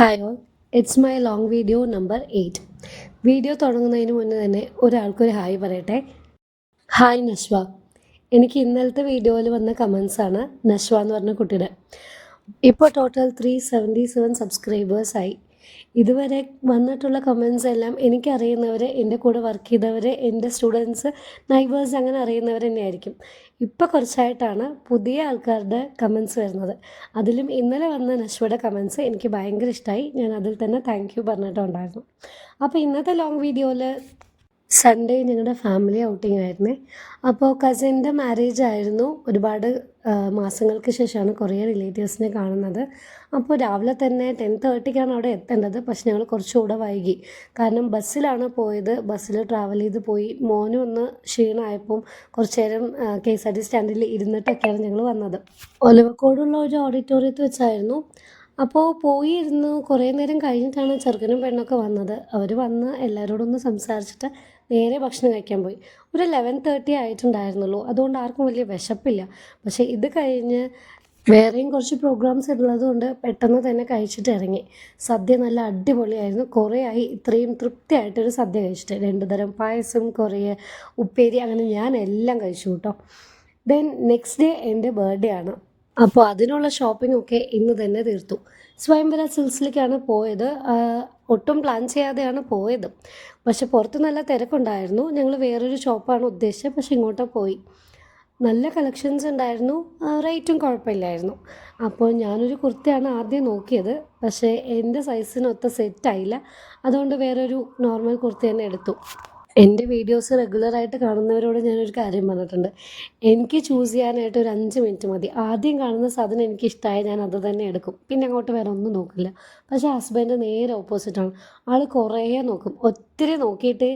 Hi all, it's my long video number 8. Video തുടങ്ങുന്നതിന് മുന്നേ തന്നെ ഒരാൾക്കൊരു ഹായ് പറയട്ടെ. ഹായ് നശ്വ. എനിക്ക് ഇന്നലത്തെ വീഡിയോയിൽ വന്ന കമൻസാണ് നശ്വ എന്ന് പറഞ്ഞ കുട്ടിയുടെ. ഇപ്പോൾ ടോട്ടൽ 377 സബ്സ്ക്രൈബേഴ്സായി. ഇതുവരെ വന്നിട്ടുള്ള കമൻസ് എല്ലാം എനിക്കറിയുന്നവർ, എൻ്റെ കൂടെ വർക്ക് ചെയ്തവർ, എൻ്റെ സ്റ്റുഡൻസ്, നൈബേഴ്സ് അങ്ങനെ അറിയുന്നവർ തന്നെയായിരിക്കും. ഇപ്പോൾ കുറച്ചായിട്ടാണ് പുതിയ ആൾക്കാരുടെ കമൻസ് വരുന്നത്. അതിലും ഇന്നലെ വന്ന നശ്വയുടെ കമൻസ് എനിക്ക് ഭയങ്കര ഇഷ്ടമായി. ഞാൻ അതിൽ തന്നെ താങ്ക് യു പറഞ്ഞിട്ടുണ്ടായിരുന്നു. അപ്പോൾ ഇന്നത്തെ ലോങ് വീഡിയോയിൽ സൺഡേ ഞങ്ങളുടെ ഫാമിലി ഔട്ടിംഗ് ആയിരുന്നേ. അപ്പോൾ കസിൻ്റെ മാരേജ് ആയിരുന്നു. ഒരുപാട് മാസങ്ങൾക്ക് ശേഷമാണ് കുറേ റിലേറ്റീവ്സിനെ കാണുന്നത്. അപ്പോൾ രാവിലെ തന്നെ 10:30ക്കാണ് അവിടെ എത്തേണ്ടത്. പക്ഷെ ഞങ്ങൾ കുറച്ചുകൂടെ വൈകി. കാരണം ബസ്സിലാണ് പോയത്. ബസ്സിൽ ട്രാവൽ ചെയ്ത് പോയി. മോനും ഒന്ന് ക്ഷീണമായപ്പം കുറച്ച് നേരം KSRTC സ്റ്റാൻഡിൽ ഇരുന്നിട്ടൊക്കെയാണ് ഞങ്ങൾ വന്നത്. ഒലവക്കോടുള്ള ഒരു ഓഡിറ്റോറിയത്തിൽ വെച്ചായിരുന്നു. അപ്പോൾ പോയിരുന്നു. കുറേ നേരം കഴിഞ്ഞിട്ടാണ് ചെറുക്കനും പെണ്ണൊക്കെ വന്നത്. അവർ വന്ന് എല്ലാവരോടൊന്ന് സംസാരിച്ചിട്ട് നേരെ ഭക്ഷണം കഴിക്കാൻ പോയി. ഒരു 11:30 ആയിട്ടുണ്ടായിരുന്നുള്ളൂ. അതുകൊണ്ട് ആർക്കും വലിയ വിശപ്പില്ല. പക്ഷേ ഇത് കഴിഞ്ഞ് വേറെയും കുറച്ച് പ്രോഗ്രാംസ് ഉള്ളതുകൊണ്ട് പെട്ടെന്ന് തന്നെ കഴിച്ചിട്ട് ഇറങ്ങി. സദ്യ നല്ല അടിപൊളിയായിരുന്നു. കുറേ ആയി ഇത്രയും തൃപ്തിയായിട്ടൊരു സദ്യ കഴിച്ചിട്ട്. 2 തരം പായസം, കുറേ ഉപ്പേരി, അങ്ങനെ ഞാൻ എല്ലാം കഴിച്ചു കേട്ടോ. ദെൻ നെക്സ്റ്റ് ഡേ എൻ്റെ ബർത്ത്ഡേ ആണ്. അപ്പോൾ അതിനുള്ള ഷോപ്പിംഗ് ഒക്കെ ഇന്ന് തന്നെ തീർത്തു. സ്വയംവര സിൽക്സിലേക്കാണ് പോയത്. ഒട്ടും പ്ലാൻ ചെയ്യാതെയാണ് പോയത്. പക്ഷെ പുറത്ത് നല്ല തിരക്കുണ്ടായിരുന്നു. ഞങ്ങൾ വേറൊരു ഷോപ്പാണ് ഉദ്ദേശിച്ചത്. പക്ഷെ ഇങ്ങോട്ട് പോയി. നല്ല കളക്ഷൻസ് ഉണ്ടായിരുന്നു. റേറ്റും കുഴപ്പമില്ലായിരുന്നു. അപ്പോൾ ഞാനൊരു കുർത്തയാണ് ആദ്യം നോക്കിയത്. പക്ഷേ എൻ്റെ സൈസിനൊത്ത സെറ്റായില്ല. അതുകൊണ്ട് വേറൊരു നോർമൽ കുർത്ത തന്നെ എടുത്തു. എൻ്റെ വീഡിയോസ് റെഗുലറായിട്ട് കാണുന്നവരോട് ഞാനൊരു കാര്യം പറഞ്ഞിട്ടുണ്ട്. എനിക്ക് ചൂസ് ചെയ്യാനായിട്ട് ഒരു 5 മിനിറ്റ് മതി. ആദ്യം കാണുന്ന സാധനം എനിക്ക് ഇഷ്ടമായി ഞാൻ അത് തന്നെ എടുക്കും. പിന്നെ അങ്ങോട്ട് വേറെ ഒന്നും നോക്കില്ല. പക്ഷേ ഹസ്ബൻഡ് നേരെ ഓപ്പോസിറ്റാണ്. ആൾ കുറേ നോക്കും. ഒത്തിരി നോക്കിയിട്ടേ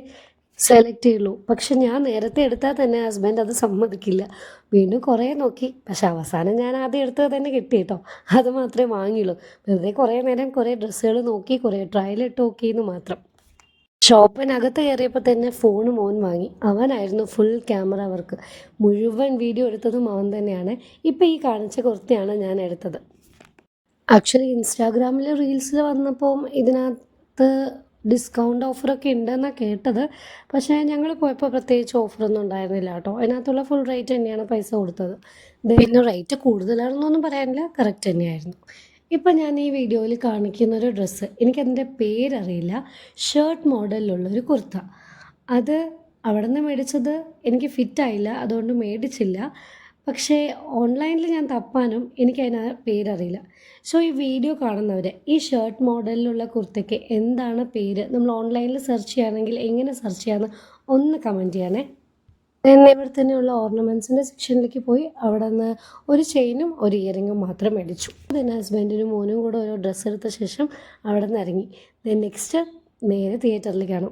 സെലക്ട് ചെയ്യുള്ളൂ. പക്ഷെ ഞാൻ നേരത്തെ എടുത്താൽ തന്നെ ഹസ്ബൻഡ് അത് സമ്മതിക്കില്ല. വീണ്ടും കുറേ നോക്കി. പക്ഷെ അവസാനം ഞാൻ ആദ്യം എടുത്തത് തന്നെ കിട്ടി കേട്ടോ. അത് മാത്രമേ വാങ്ങിയുള്ളൂ. വെറുതെ കുറേ നേരം കുറേ ഡ്രസ്സുകൾ നോക്കി, കുറേ ട്രയലിട്ട് നോക്കിയെന്ന് മാത്രം. ഷോപ്പിനകത്ത് കയറിയപ്പോൾ തന്നെ മോൻ വാങ്ങി. അവനായിരുന്നു ഫുൾ ക്യാമറ വർക്ക്. മുഴുവൻ വീഡിയോ എടുത്തതും അവൻ തന്നെയാണ്. ഇപ്പോൾ ഈ കാണിച്ച കുർത്തയാണ് ഞാൻ എടുത്തത്. ആക്ച്വലി ഇൻസ്റ്റാഗ്രാമിൽ റീൽസിൽ വന്നപ്പോൾ ഇതിനകത്ത് ഡിസ്കൗണ്ട് ഓഫറൊക്കെ ഉണ്ടെന്നാണ് കേട്ടത്. പക്ഷേ ഞങ്ങൾ പോയപ്പോൾ പ്രത്യേകിച്ച് ഓഫറൊന്നും ഉണ്ടായിരുന്നില്ല കേട്ടോ. അതിനകത്തുള്ള ഫുൾ റേറ്റ് തന്നെയാണ് പൈസ കൊടുത്തത്. പിന്നെ റേറ്റ് കൂടുതലാണെന്നൊന്നും പറയാനില്ല, കറക്റ്റ് തന്നെയായിരുന്നു. ഇപ്പം ഞാൻ ഈ വീഡിയോയിൽ കാണിക്കുന്നൊരു ഡ്രസ്സ്, എനിക്കതിൻ്റെ പേരറിയില്ല. ഷർട്ട് മോഡലിലുള്ളൊരു കുർത്ത. അത് അവിടെ നിന്ന് മേടിച്ചത് എനിക്ക് ഫിറ്റായില്ല, അതുകൊണ്ട് മേടിച്ചില്ല. പക്ഷേ ഓൺലൈനിൽ ഞാൻ തപ്പാനും എനിക്കതിന് പേരറിയില്ല. സോ ഈ വീഡിയോ കാണുന്നവർ ഈ ഷർട്ട് മോഡലിലുള്ള കുർത്തയ്ക്ക് എന്താണ് പേര്, നമ്മൾ ഓൺലൈനിൽ സെർച്ച് ചെയ്യുകയാണെങ്കിൽ എങ്ങനെ സെർച്ച് ചെയ്യാമെന്ന് ഒന്ന് കമൻറ്റ് ചെയ്യണേ. ഞാൻ ഇവിടെ തന്നെയുള്ള ഓർണമെൻറ്റ്സിൻ്റെ സെക്ഷനിലേക്ക് പോയി. അവിടെ നിന്ന് ഒരു ചെയിനും ഒരു ഇയറിങ്ങും മാത്രം മേടിച്ചു. ദെൻ ഹസ്ബൻഡിനും മോനും കൂടെ ഓരോ ഡ്രസ്സ് എടുത്ത ശേഷം അവിടെ നിന്ന് ഇറങ്ങി. ദെൻ നെക്സ്റ്റ് നേരെ തിയേറ്ററിലേക്കാണ്.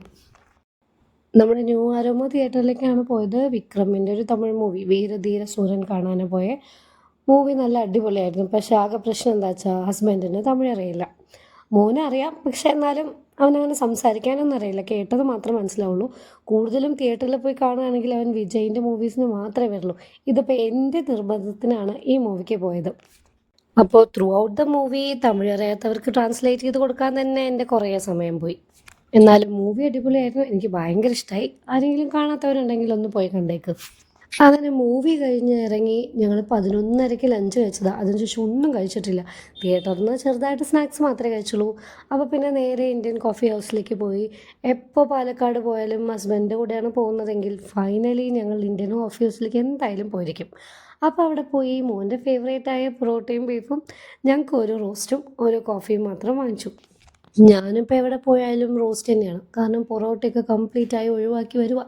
നമ്മുടെ ന്യൂ ആരോമ തിയേറ്ററിലേക്കാണ് പോയത്. വിക്രമിൻ്റെ ഒരു തമിഴ് മൂവി വീരധീര സൂരൻ കാണാൻ പോയ മൂവി നല്ല അടിപൊളിയായിരുന്നു. പക്ഷേ ആകെ പ്രശ്നം എന്താ വെച്ചാൽ ഹസ്ബൻഡിന് തമിഴ് അറിയില്ല. മോനറിയാം, പക്ഷെ എന്നാലും അവനങ്ങനെ സംസാരിക്കാനൊന്നും അറിയില്ല. കേട്ടത് മാത്രമേ മനസ്സിലാവുള്ളൂ. കൂടുതലും തിയേറ്ററിൽ പോയി കാണുകയാണെങ്കിൽ അവൻ വിജയിൻ്റെ മൂവീസിന് മാത്രമേ വരുള്ളൂ. ഇതിപ്പോൾ എൻ്റെ നിർബന്ധത്തിനാണ് ഈ മൂവിക്ക് പോയത്. അപ്പോൾ through out the movie Tamil അറിയാത്തവർക്ക് ട്രാൻസ്ലേറ്റ് ചെയ്ത് കൊടുക്കാൻ തന്നെ എൻ്റെ കുറേ സമയം പോയി. എന്നാലും മൂവി അടിപൊളിയായിരുന്നു. എനിക്ക് ഭയങ്കര ഇഷ്ടമായി. ആരെങ്കിലും കാണാത്തവരുണ്ടെങ്കിൽ ഒന്ന് പോയി കണ്ടേക്ക്. അങ്ങനെ മൂവി കഴിഞ്ഞ് ഇറങ്ങി. ഞങ്ങൾ 11:30 ലഞ്ച് കഴിച്ചതാണ്. അതിനുശേഷം ഒന്നും കഴിച്ചിട്ടില്ല. തിയേറ്ററിൽ നിന്ന് ചെറുതായിട്ട് സ്നാക്സ് മാത്രമേ കഴിച്ചുള്ളൂ. അപ്പോൾ പിന്നെ നേരെ ഇന്ത്യൻ കോഫി ഹൗസിലേക്ക് പോയി. എപ്പോൾ പാലക്കാട് പോയാലും ഹസ്ബൻഡിൻ്റെ കൂടെയാണ് പോകുന്നതെങ്കിൽ ഫൈനലി ഞങ്ങൾ ഇന്ത്യൻ കോഫി ഹൗസിലേക്ക് എന്തായാലും പോയിരിക്കും. അപ്പോൾ അവിടെ പോയി മോൻ്റെ ഫേവറേറ്റായ പൊറോട്ടയും ബീഫും, ഞങ്ങൾക്ക് ഒരു റോസ്റ്റും ഒരു കോഫിയും മാത്രം വാങ്ങിച്ചു. ഞാനിപ്പോൾ എവിടെ പോയാലും റോസ്റ്റ് തന്നെയാണ്. കാരണം പൊറോട്ടയൊക്കെ കംപ്ലീറ്റായി ഒഴിവാക്കി വരുക.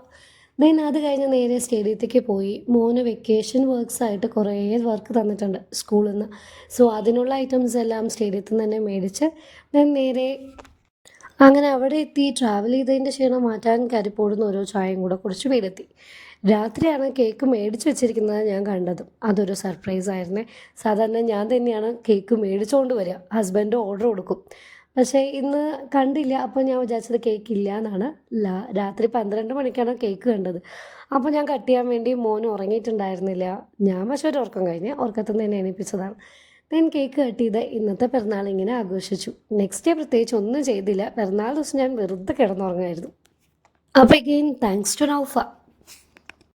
ദെൻ അത് കഴിഞ്ഞ് നേരെ സ്റ്റേഡിയത്തേക്ക് പോയി. മോന് വെക്കേഷൻ വർക്ക്സ് ആയിട്ട് കുറേ വർക്ക് തന്നിട്ടുണ്ട് സ്കൂളിൽ നിന്ന്. സോ അതിനുള്ള ഐറ്റംസ് എല്ലാം സ്റ്റേഡിയത്തിൽ നിന്ന് തന്നെ മേടിച്ച് ദെൻ നേരെ അങ്ങനെ അവിടെ എത്തി. ട്രാവൽ ചെയ്തതിൻ്റെ ക്ഷീണം മാറ്റാൻ കരിപ്പോടുന്ന ഓരോ ചായയും കൂടെ കുടിച്ച് വീടെത്തി. രാത്രിയാണ് കേക്ക് മേടിച്ച് വെച്ചിരിക്കുന്നത് ഞാൻ കണ്ടത്. അതൊരു സർപ്രൈസ് ആയിരുന്നേ. സാധാരണ ഞാൻ തന്നെയാണ് കേക്ക് മേടിച്ചുകൊണ്ട് വരിക. ഹസ്ബൻഡ് ഓർഡർ കൊടുക്കും. പക്ഷേ ഇന്ന് കണ്ടില്ല. അപ്പോൾ ഞാൻ വിചാരിച്ചത് കേക്ക് ഇല്ല എന്നാണ്. രാത്രി 12 മണിക്കാണ് കേക്ക് കണ്ടത്. അപ്പോൾ ഞാൻ കട്ട് ചെയ്യാൻ വേണ്ടി മോൻ ഉറങ്ങിയിട്ടുണ്ടായിരുന്നില്ല. ഞാൻ പക്ഷേ ഒരു ഉറക്കം കഴിഞ്ഞ് ഉറക്കത്തിൽ നിന്ന് തന്നെ എണീപ്പിച്ചതാണ്. ദെൻ കേക്ക് കട്ട് ചെയ്ത് ഇന്നത്തെ പിറന്നാൾ ഇങ്ങനെ ആഘോഷിച്ചു. നെക്സ്റ്റ് ഡേ പ്രത്യേകിച്ച് ഒന്നും ചെയ്തില്ല. പിറന്നാൾ ദിവസം ഞാൻ വെറുതെ കിടന്നുറങ്ങായിരുന്നു. അപ്പോൾ അഗെയിൻ താങ്ക്സ് ടു നൗഫ.